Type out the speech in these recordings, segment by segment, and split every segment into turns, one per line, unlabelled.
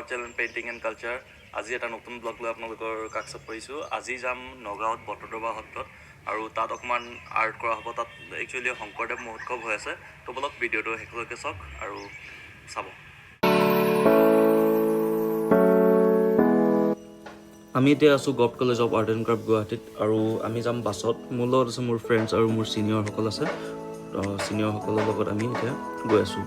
Channel painting and culture. আজি এটা নতুন ব্লগ লৈ আপোনালোকৰ কাষত পৰিছোঁ। আজি যাম নগাঁৱত বটদ্ৰৱা সত্ৰত আৰু তাত অকণমান আৰ্ট কৰা হ'ব। তাত একচুৱেলি শংকৰদেৱ মহোৎসৱ হৈ আছে। তো বলক ভিডিঅ'টো শেষলৈকে চাওক আৰু চাব। আমি এতিয়া আছোঁ gov college of art and craft গুৱাহাটীত আৰু আমি যাম বাছত। মোৰ লগত আছে মোৰ ফ্ৰেণ্ডছ আৰু মোৰ ছিনিয়ৰসকল আছে। ছিনিয়ৰসকলৰ লগত আমি এতিয়া গৈ আছোঁ।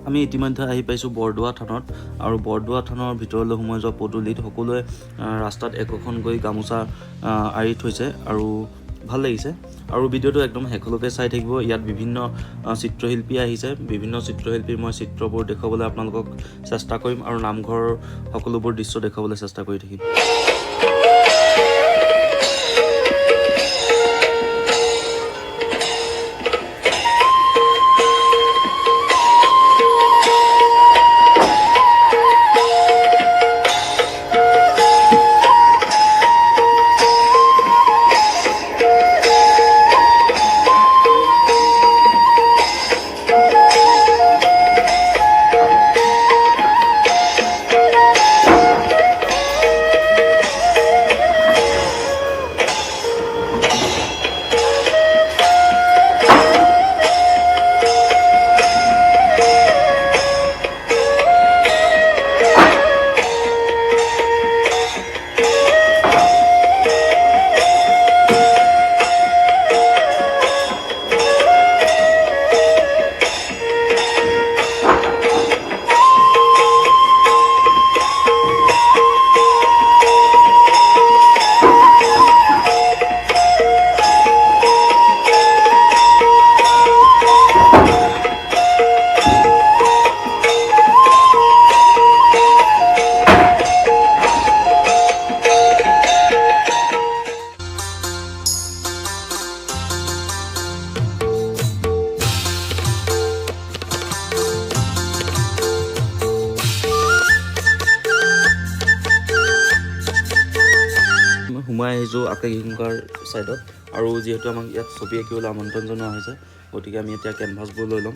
আমি ইতিমধ্যে আহি পাইছোঁ বৰদোৱা থানত আৰু বৰদোৱা থানৰ ভিতৰলৈ সোমাই যোৱা পদূলিত সকলোৱে ৰাস্তাত একোখনকৈ গামোচা আঁৰি থৈছে আৰু ভাল লাগিছে। আৰু ভিডিঅ'টো একদম শেষলৈকে চাই থাকিব। ইয়াত বিভিন্ন চিত্ৰশিল্পী আহিছে। বিভিন্ন চিত্ৰশিল্পীৰ মই চিত্ৰবোৰ দেখুৱাবলৈ আপোনালোকক চেষ্টা কৰিম আৰু নামঘৰৰ সকলোবোৰ দৃশ্য দেখুৱাবলৈ চেষ্টা কৰি থাকিম। সোমাই আহিছোঁ আকাশীগংগাৰ ছাইডত আৰু যিহেতু আমাক ইয়াত ছবি আঁকিবলৈ আমন্ত্ৰণ জনোৱা হৈছে, গতিকে আমি এতিয়া কেনভাছবোৰ লৈ ল'ম।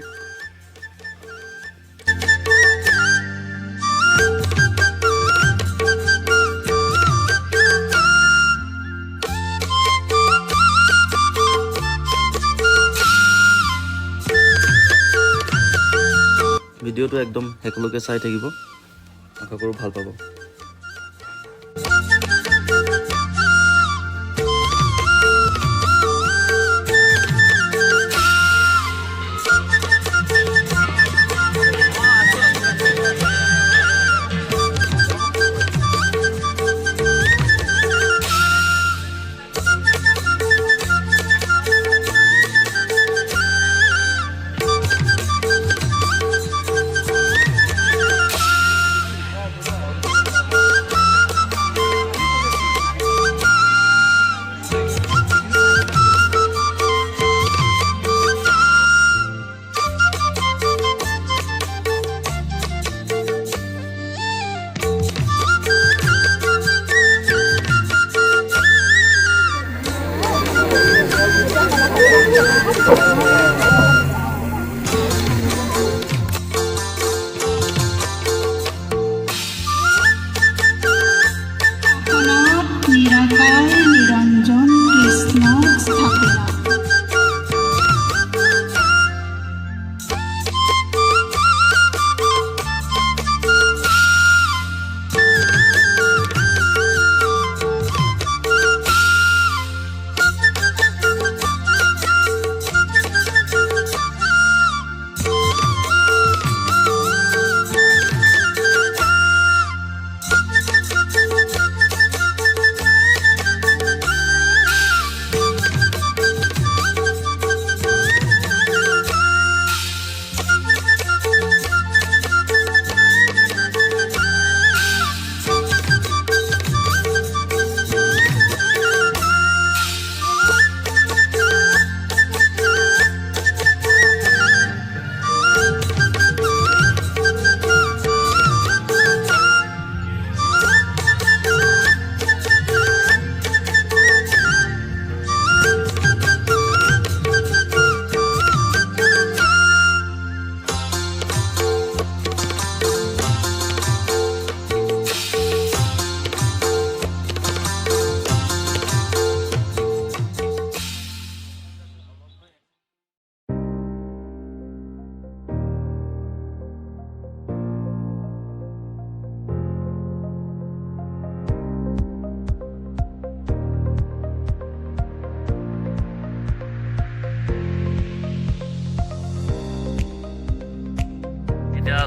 ভিডিঅ'টো একদম শেষলৈকে চাই থাকিব, আশা কৰোঁ ভাল পাব।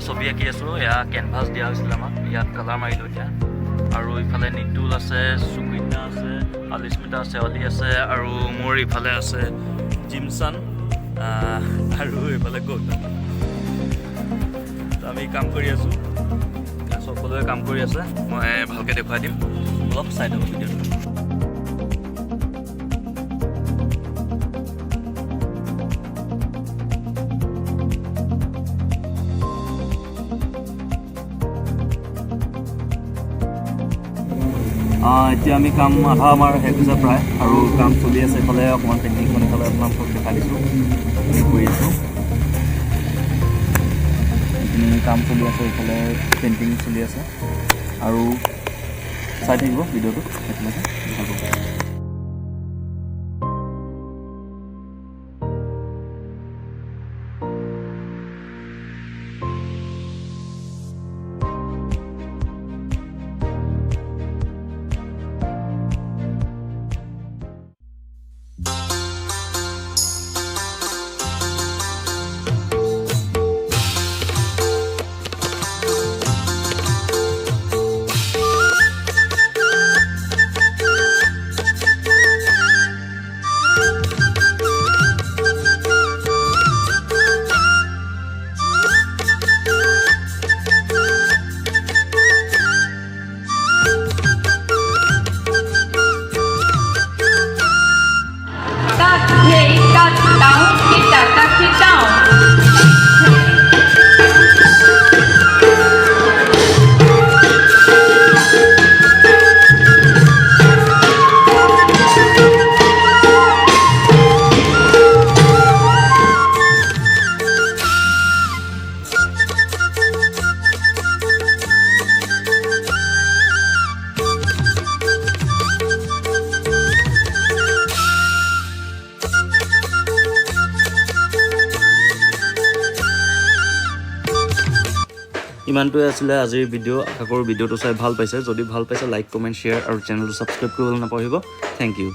ছবি আঁকি আছোঁ এয়া কেনভাছ দিয়া হৈছিলে আমাক ইয়াত কালাৰ মাৰিলোঁ এতিয়া আৰু ইফালে নিতুল আছে সুকন্যা আছে আলিস্মিতা আছে অলি আছে আৰু মোৰ ইফালে আছে জিমছান আৰু এইফালে গৌতম আমি কাম কৰি আছোঁ সকলোৱে কাম কৰি আছে মই ভালকৈ দেখুৱাই দিম অলপ চাই থাকোঁ ভিডিঅ'টো এতিয়া আমি কাম আধা আমাৰ শেষ হৈছে প্ৰায় আৰু কাম চলি আছে এইফালে অকণমান পেইণ্টিংখন এইফালে আপোনালোকক দেখাই দিছোঁ কৰি আছোঁ এইখিনি কাম চলি আছে এইফালে পেইণ্টিং চলি আছে আৰু চাই থাকিব ভিডিঅ'টো একেলগে ভাল পাব ইমানটোৱে আছিলে আজিৰ ভিডিঅ' আশা কৰোঁ ভিডিঅ'টো চাই ভাল পাইছে যদি ভাল পাইছে লাইক কমেণ্ট শ্বেয়াৰ আৰু চেনেলটো ছাবস্ক্ৰাইব কৰিবলৈ নাপাহৰিব থেংক ইউ